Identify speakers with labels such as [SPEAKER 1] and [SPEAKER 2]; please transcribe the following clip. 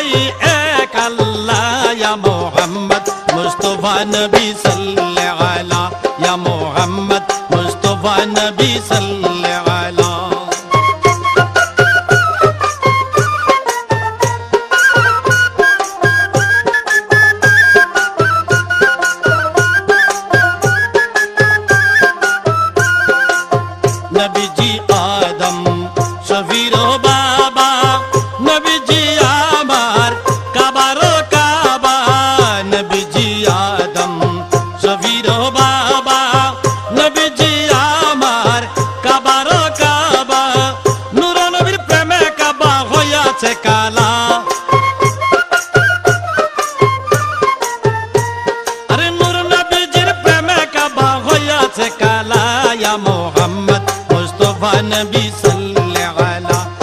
[SPEAKER 1] সবাই এক আল্লাহ ইয়া মুহাম্মদ মুস্তাফা নবী সাল্লাল্লাহু আলা ইয়া মুহাম্মদ মুস্তাফা নবী সাল্লাল্লাহু আলা নবীজি আদম শফির বাবা